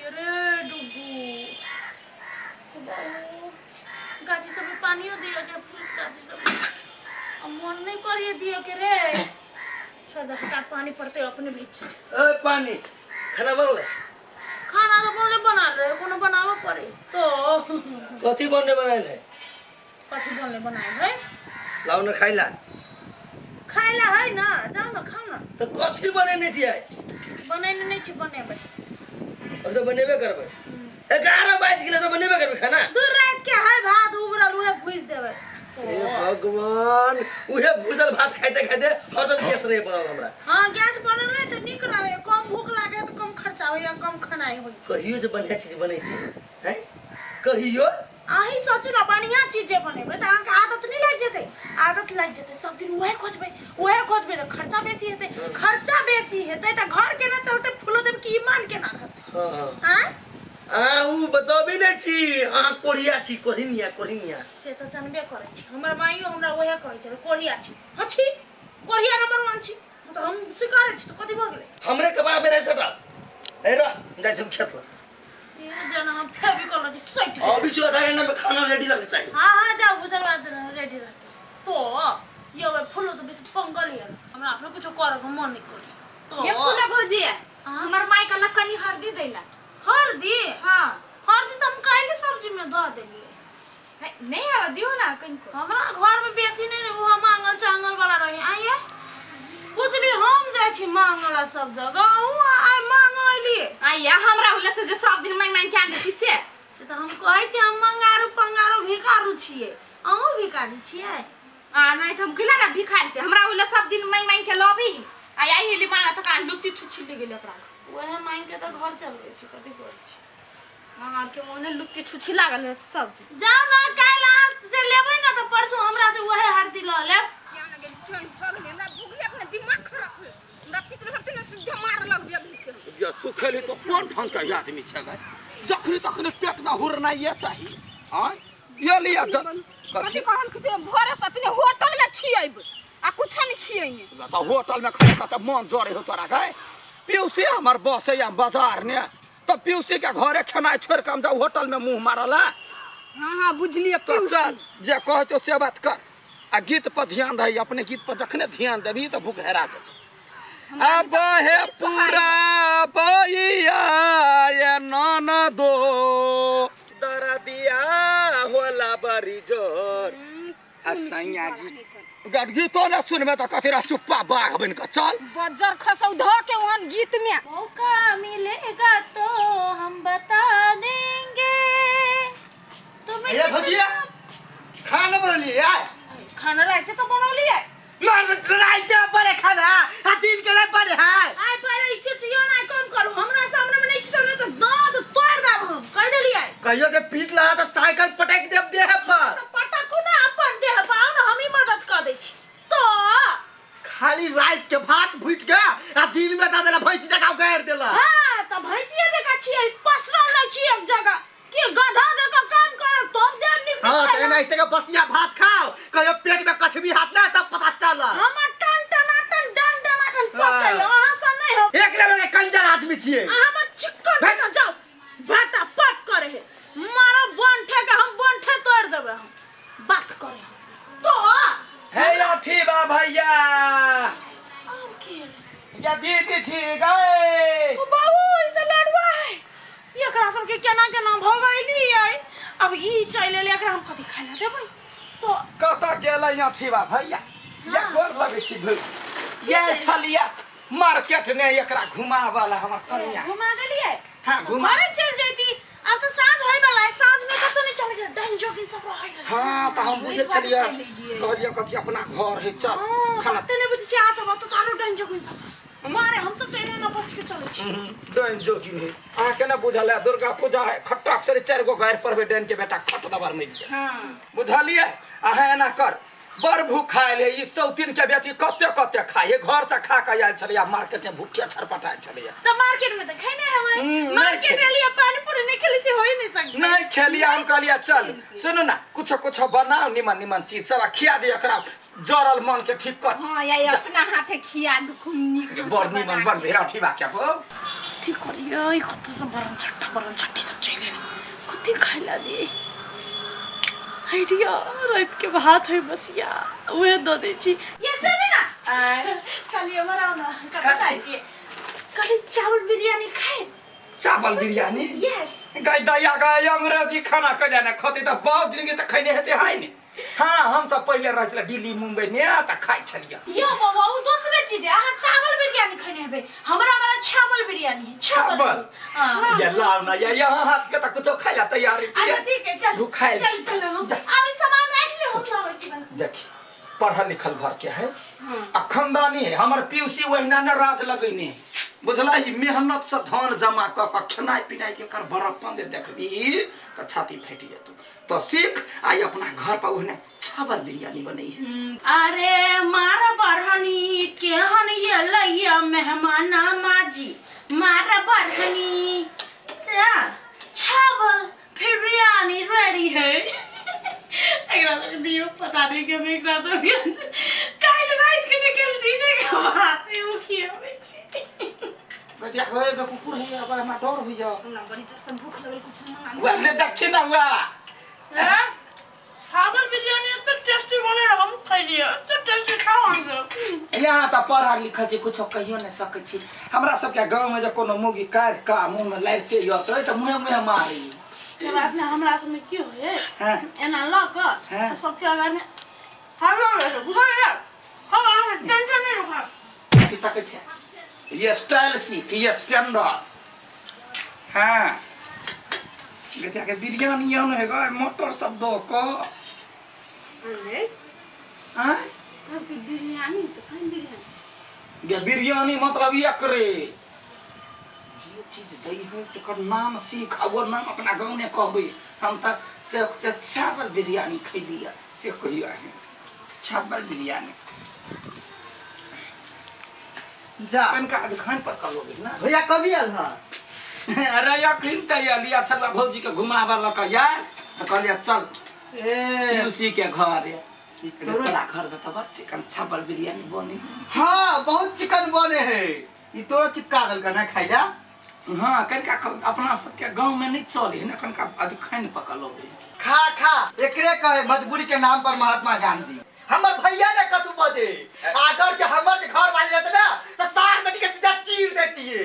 रे डुगू गाछी सब में पानियो दियो के गाछी सब मन नहीं करिए दियो के रे छोड़ दे का पानी पड़ते अपने भीच ए पानी खाना बनले खाना तो बोले बना रहे कोनो बनावा पड़े तो कथी बनने बनाइले कथी बोले बनाए है लाउ न खाइला है ना जाओ ना खाओ ना तो कथी बनेने छियै बनाइने नहीं छी बनेबे अब तो बनेबे करबै 11 बज गेलै तो बनेबे करबै खाना दूर रात के है भात उबरल उहे भूज देबे हे भगवान उहे भूजल भात खाइते खाइते हरदम गैस रे बनल हमरा हां गैस बनल नहीं तो निक रहे कम भूख लागे तो कम खर्चा होय कम खानाई होय कहियो जे बढ़िया चीज बनैते हैं कहियो आही सोचू ना बढ़िया चीज बनेबे त अहाँके आदत नहीं लग जेते आदत लग जेते सब दिन उहे खोजबे तो खर्चा बेसी हेते त घर के ना चलते फूलो देब की ईमान के ना रहते हां ऊ बचाबी नै छी अहाँ कोढ़िया छी कोढ़िया से तो जानबे करे छी हमर माइयो हमरा ओहे कहै छै कोढ़िया छी हछि कोढ़िया नंबर 1 छी तो हम स्वीकार छी तो कथि भ गेलै हमरे कबा में रह सटा ए र जाय हम खेत ये जना हम फेबी कर लगी सट अभी जो आधा घंटा में खाना रेडी रखना चाहिए हां जाओ भुजल बात रेडी रख तो यो फूलो तो बेसी पंगल है हमरा अपने कुछ करे के मन नहीं करी तो ये फूला भुजिया हमर माई का लकनी हल्दी देला हल्दी हां हल्दी तो हम काहे सब्जी में ध देलिए नहीं आवा दियो ना कनको हमरा घर में बेसी नहीं वो मांगल चांगल वाला रही आइए बुझली हम जाय छी मांगला सब जगह ऊ आइ मांगली आइया हमरा होला से जे सब दिन मांग के आने छी से तो हम कहै छी हम मंगारू पंगारू भिखारू छिए अहू भिखारी छिए आ नहीं हम किला ना भिखारी छी हमरा होला सब दिन मांग के लबी आई हिली मांगा त का लुक्ति छुछी ले गेल एकरा ओहे मांग के तो घर चलबै छी कथि कर छी हां के मोने लुक्ति छुछी लागल है सब जाओ ना काल से लेबै ना तो परसों हमरा से ओहे हरदी ल लेब क्या ना गेल चोन भगले हमरा भूखले अपने दिमाग खराब है हमरा पितर भरते न सीधा मार लगबे भीतर या सुखेली तो कोन ढंग का आदमी छगा जखनी तखनी पेट में हुरना ये चाहिए हां ये लिया कथि कहन कि भोरे सतने होटल में खियब आ कुछ नहीं खियइने तो होटल में खाए का त मन जोरे हो तोरा गए पीयूसी हमर बस है बाजार ने तो पीयूसी के घरे खाना छोड़ के हम जा होटल में मुंह मारला हां बुझलिए तो चल जे कह तो से बात कर आ गीत पर ध्यान रही अपने गीत पर जखने ध्यान देबी तो भूख हेरा जात अब हे पूरा बइया ये ननदो दरदिया होला बरी जोर असैया जी गीतो न सुनबे तो कथी चुप्पा बाघ बन के चल बजर खसौ ध के ओहन गीत में मौका मिलेगा तो हम बता देंगे तुम्हें ये भुजिया खाना बना लिया खाना रहते तो बनौली है मार राइते बड़े खाना आ दिन के लिए बड़े है आइ पहले इच्छा चाहिए ना कम करू हमरा सामने में नहीं चले तो दांत तोड़ देब हम कह देलिए कहियो के पीट ला तो साइकिल पटक देब देह पर तो पटकू ना अपन देह पाओ ना हम ही मदद कर दै छी तो खाली रात के भात भुज के आ दिन में दा देला भैंसी जका गाड़ देला हां तो भैंसिया जका छिए पसरल नहीं छी एक जगह कि गधा जका काम करे तब देर निकल हां तो नहीं ते बसिया भात खाओ कहियो पेट में कछ भी हाथ ना तब पता चला हमर टन टनाटन डन डनाटन पछै अहाँ सब नहीं हो एक लेवल के कंजर आदमी छिए हमर चिक्कन जका जाओ भाटा पट करे है मारो बंठे के हम बंठे तोड़ देबे हम बात करे तो हे अथिबा भैया अब के या दीदी छी गए ओ बाबू ई त लड़वा है एकरा सब के केना केना भगैली है अब ई चले ले एकरा हम कथि खाइला देबै तो कत गेलै अथिबा भैया ये कोन लगे छी भूख ये छलिया मार्केट ने एकरा घुमावाला हमर कनिया घुमा देलिए हां घुमा घरे चल जैती अब तो साँझ होय वाला है साँझ में कतो नहीं चले जा डन जोगिन सब रहे हां त हम बुझे छलिया कहलिया कथि अपना घर है चल खाना तने बुझे छी आ सब तो तारो डन जोगिन सब मारे हम सब तेरे न बच के चले छी डन जोगिन है आ के ना बुझल है दुर्गा पूजा है खट्टा अक्सर 4 गो घर पर डन के बेटा खट दबर मिल जाए हां बुझलिए आहे ना कर बर भूख खाए ले ई सौतीन के बेटी कते कते खाए घर से खा के आयल छलिया मार्केट में भूखे छरपटाए छलिया तो मार्केट में तो खाने हवे मार्केट लिए पानी पूरी नहीं खेली से होई नहीं सकती नहीं खेलिया हम कहलिया चल सुनो ना कुछ कुछ बनाओ निमन निमन चीज सब खिया दे एकरा जरल मन के ठीक कर हां या अपना हाथे खिया दु खूब निक बड़ निमन बड़ भेरा ठीबा के बो कथी करिए कत से बरन छट्टी सब चले कथी खाइला दिए आइडिया रात के भात है बसिया वे दो दे छी ये से ना कल हमारा ना खाइए कल चावल बिरयानी खाए चावल बिरयानी यस गई दया गई अंग्रेजी खाना कने न खते त बाउज जिंदगी त खैने हेते हाय ने हां हम सब पहिले रहले दिल्ली मुंबई ने त खाइ छलिया यो बाबा वो दूसरे चीज है हां चावल बिरयानी खाने हेबे हमरा वाला चावल बिरयानी है चावल हां ये लाओ ना ये यहाँ हाथ के त कुछ खाइला तैयार छी अच्छा ठीक है चल खाए चल हम आ सामान रख ले हम लावे छी देखी पढ़ल लिखल घर के है आ खानदानी है हमर पीयूसी वहिना न राज लगैने बुझला ही मेहनत से धन जमा क क खनाई पिनाई के कर बरपन जे देखली त छाती फैटी जतो तो सीख आई अपना घर पर ओहने चावल बिरयानी बनई है अरे मारा बरहनी केहन ये लइया मेहमान माजी मारा बरहनी चावल बिरयानी रेडी है एकरा सब दियो पता नहीं के मैं एकरा सब काल रात के निकल दीने के बात है वो की आवे छी बतिया गए तो कुकुर है अब हम डर हो जाओ ना बड़ी जब से भूख लगल कुछ मंगा वे ने देखी ना हुआ चावल बिरयानी तो टेस्टी बने हम खाइ लियो तो टेस्टी खाओ हम यहाँ त पढ़ा लिखा छी कुछ कहियो न सकै छी हमरा सब के गांव में जे कोनो मुगी काट का मुंह में लाइते यो त मुंह मारी के बात ना हमरा सब में की होए हां एना लक सब के अगर में हेलो बुझाया हम आ टेंशन नहीं रखा की तक छे ये स्टाइल सीख ये स्टैंडर्ड हां गतिया के बिरयानी यन है ग मोटर सब दो को अरे हां कब की बिरयानी तो खान बिरयानी ये बिरयानी मतलब ये करे जे चीज दई है तकर नाम सीख आ वो नाम अपना गांव में कहबे हम त चावल बिरयानी खइलिया से कहियो है चावल बिरयानी जा कनका खान पर कलोगे ना भैया कभी आल हां अरे यकीन त लिया छला भौजी के घुमावा ल क यार त कहलिया चल ए उसी के घर है तोरा घर में तो बड़ चिकन चावल बिरयानी बनी हां बहुत चिकन बने है ई तोरा चिपका दल का ना खाइ जा हां कनका अपना सब के गांव में नहीं चले है ना कनका अध खान पकलोगे खा खा एकरे कहे मजबूरी के नाम पर महात्मा गांधी हमर भैया ने कतु बजे अगर जे हमर जे घर वाली रहते ना तो सार बेटी के सीधा चीर देती है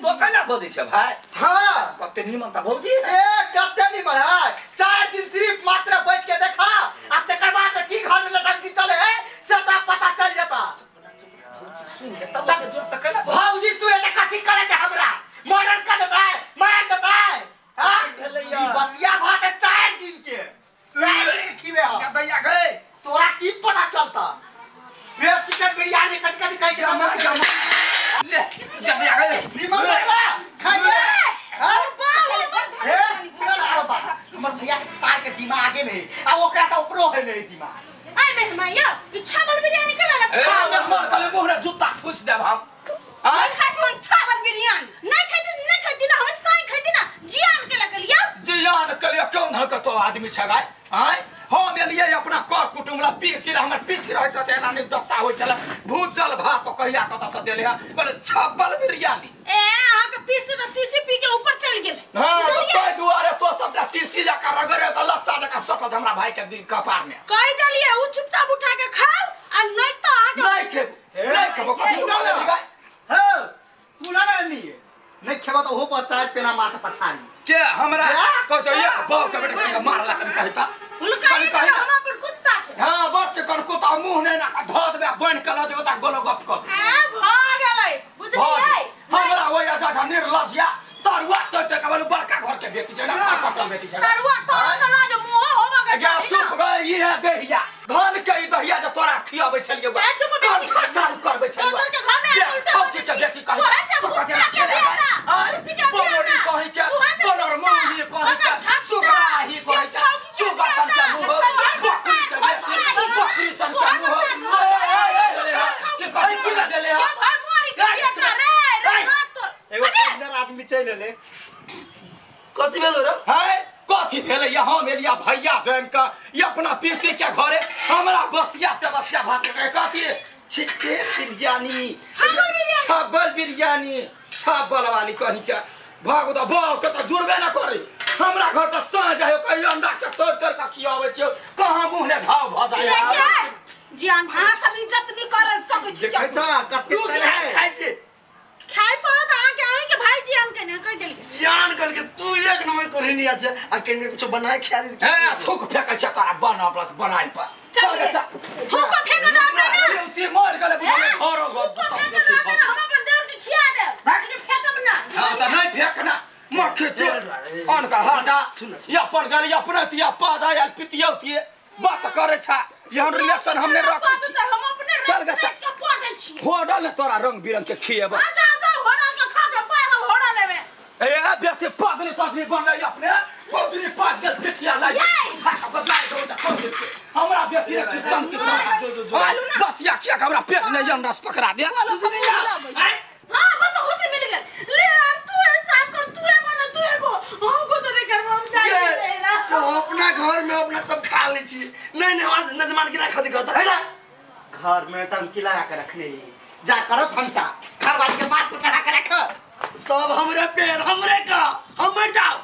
तो कना बदे छे भाई हां कते निमन त भौजी ए कते नहीं मन है 4 दिन सिर्फ मात्र बैठ के देखा अब तकर बाद की घर में लटक चले है से तो पता चल जाता भौजी सुन ले तब तक जोर सकला भौजी सुने त कथी करे थे हमरा मर्डर कर देता है मार देता है हां भेलैया बतिया भात 4 दिन के 4 दिन खिबे हो दैया गए तोरा की पता चलता वे चिकन बिरयानी कथी कह के ले दैया गए निमन लगला खाइए हां चले बर हे हमर भैया के तार के दिमाग नहीं आ ओकरा त ऊपरो है नहीं दिमाग आई मेहमान या ई चावल बिरयानी केना ना ए मेहमान कले मोहरे जूता ठूस देब हम नहीं खाछन चावल बिरयानी नहीं खाती ना हमर साई खाती ना जियान के लगलिया जियान कले कौन धर के तो आदमी छगाय हां हम एलिए अपना कर कुटुमला पीसी हमर पीसी रह छते एना नहीं दशा होय छला भूजल भात कहिया कत से देले बोले चावल बिरयानी ए आहा के पीसी तो सीसीपी के ऊपर चल गेल हां तो तै दुआरे तो सबटा तीसी जा कर रगरे त लस्सा जका सटल हमरा भाई के दिन कपार में कह देलिए उ चुपचाप उठा के खाओ आ नहीं तो आहा के नहीं खेबो कथि बोले दिगाय हो सुना नहीं खेबो तो हो पर चाट पेना माथ पछाड़ी के हमरा को तो ये बाप के बेटा के मारला कन कहता उनका हमरा पर कुत्ता के हां बच्चे कन कुत्ता मुंह नहीं ना धद में बन के ल जेबता गोलो गप कर ए भाग गेलै बुझलिए हमरा होया जा निर्लज्या तरुआ तोते के बोले बड़का घर के बेटी छै ना कटल बेटी छै तरुआ तोरा कला जो मुंह होबा के जा चुप गई ये दहिया धन के ई दहिया जे तोरा खियाबै छलिए ए चुप कौन खसाल करबै छलिए के घर में उल्टा के बेटी कहि तो कते खेला बोलरी कहि के बोलर मुंह ये कहि के सुगरा ही कहि के सुगा सन के मुंह बकरी के बेटी बकरी सन के मुंह के कहि की देले ए भाई मारी के बेटा रे साथ तो एगो किधर आदमी चल ले कथि भेलो रे है कथि भेले यहाँ मेलिया भैया जन का ये अपना पीसी के घरे हमरा बसिया तबसिया भात के कथि चिकन बिरयानी चावल बिरयानी छाप वाली कहीं के भाग तो बाव के तो जुड़बे ना करे हमरा घर तो साँझ आयो कहीं अंडा के तोड़ तोड़ के खियावे छै कहां मुंह ने घाव भ जाय जियान अहाँ सब इज्जत नहीं कर सकै छी देखै छ कते है खाइ छै खाइ पड़त अहाँ के भाई जियान के ने कह देल जान कल के तू एक नंबर कोरिनी আছে आ केने कुछ बनाए खिया दे ए थूक फेंकै छै तोरा बना प्लस बनाई पर चल थूक फेंक ना अरे उसी मार गले घरो गो सब देखी हम अपन देवर के खिया दे लेकिन फेंकब ना हां त नहीं फेंकना मक्खी चोस अनका हटा या अपन गाड़ी अपना तिया पादा या पितियौतिए बात करे छा यहन रिलेशन हमने रखै छी हम अपने चल गे रस का पादै छी होडल ने तोरा रंग बिरंग के खिएबा जा होडल के खा के पादा होडल लेबे ए बेसी पादनी तदनी बनलै अपने पदनी पाद के पिछिया लाई छाका बदलाई दो त कर दे हमरा बेसी किस्म के चल बस या किया हमरा पेट में यम रस पकड़ा दे हां वो तो खुशी मिल गई ले तू हिसाब कर तू है बना तू है को हमको तो नहीं करवा हम जाएंगे तो अपना घर में अपना सब खा ले छी नहीं नहीं नजमान के रख दे कहता घर में टंकी लगा के रखले जा करो फंसा घर वाली के बात को चढ़ा के रख सब हमरे पेड़ हमरे का हम मर जाओ